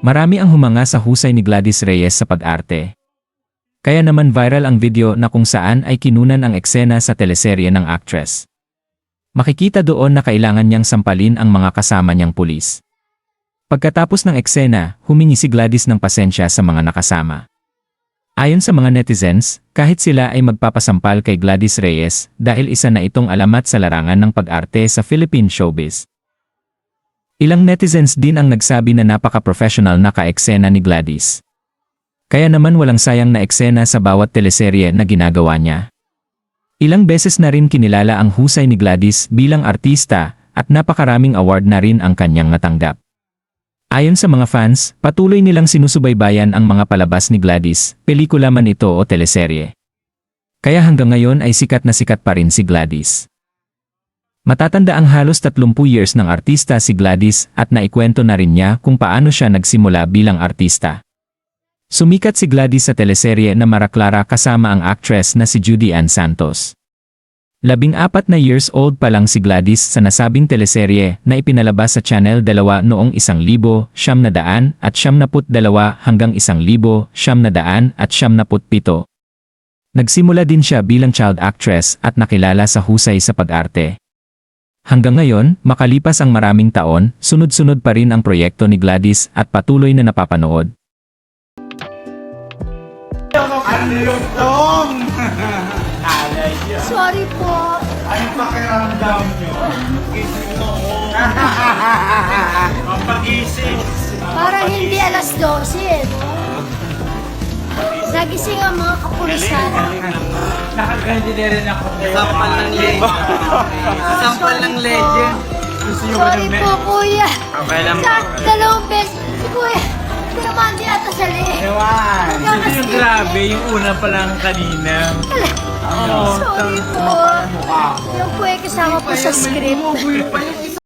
Marami ang humanga sa husay ni Gladys Reyes sa pag-arte. Kaya naman viral ang video na kung saan ay kinunan ang eksena sa teleserye ng actress. Makikita doon na kailangan niyang sampalin ang mga kasama niyang pulis. Pagkatapos ng eksena, humingi si Gladys ng pasensya sa mga nakasama. Ayon sa mga netizens, kahit sila ay magpapasampal kay Gladys Reyes dahil isa na itong alamat sa larangan ng pag-arte sa Philippine showbiz. Ilang netizens din ang nagsabi na napaka-professional na ka-eksena ni Gladys. Kaya naman walang sayang na eksena sa bawat teleserye na ginagawa niya. Ilang beses na rin kinilala ang husay ni Gladys bilang artista at napakaraming award na rin ang kanyang natanggap. Ayon sa mga fans, patuloy nilang sinusubaybayan ang mga palabas ni Gladys, pelikula man ito o teleserye. Kaya hanggang ngayon ay sikat na sikat pa rin si Gladys. Matatanda ang halos 30 years ng artista si Gladys at naikwento na rin niya kung paano siya nagsimula bilang artista. Sumikat si Gladys sa teleserye na Mara Clara kasama ang actress na si Judy Ann Santos. 14 na years old pa lang si Gladys sa nasabing teleserye na ipinalabas sa Channel 2 noong 1992 hanggang 1997. Nagsimula din siya bilang child actress at nakilala sa husay sa pag-arte. Hanggang ngayon, makalipas ang maraming taon, sunod-sunod pa rin ang proyekto ni Gladys at patuloy na napapanood. Ang lutong! Sorry po. Ano pakiramdam nyo? Gising mo ko. Mapagising. Parang hindi alas 12. Nagising ang mga kapulisan. Nakaganti na rin ako. Sampal ng legend. Sampal ng legend. Sorry po, kuya. Okay lang po. Sa dalawang beses, si kuya, hindi naman di ata sa liit. Ewan. Hanggang Yung kasi- grabe, yung una pa lang kanina. Oo. Sorry po. Yung kuya kasama po sa script.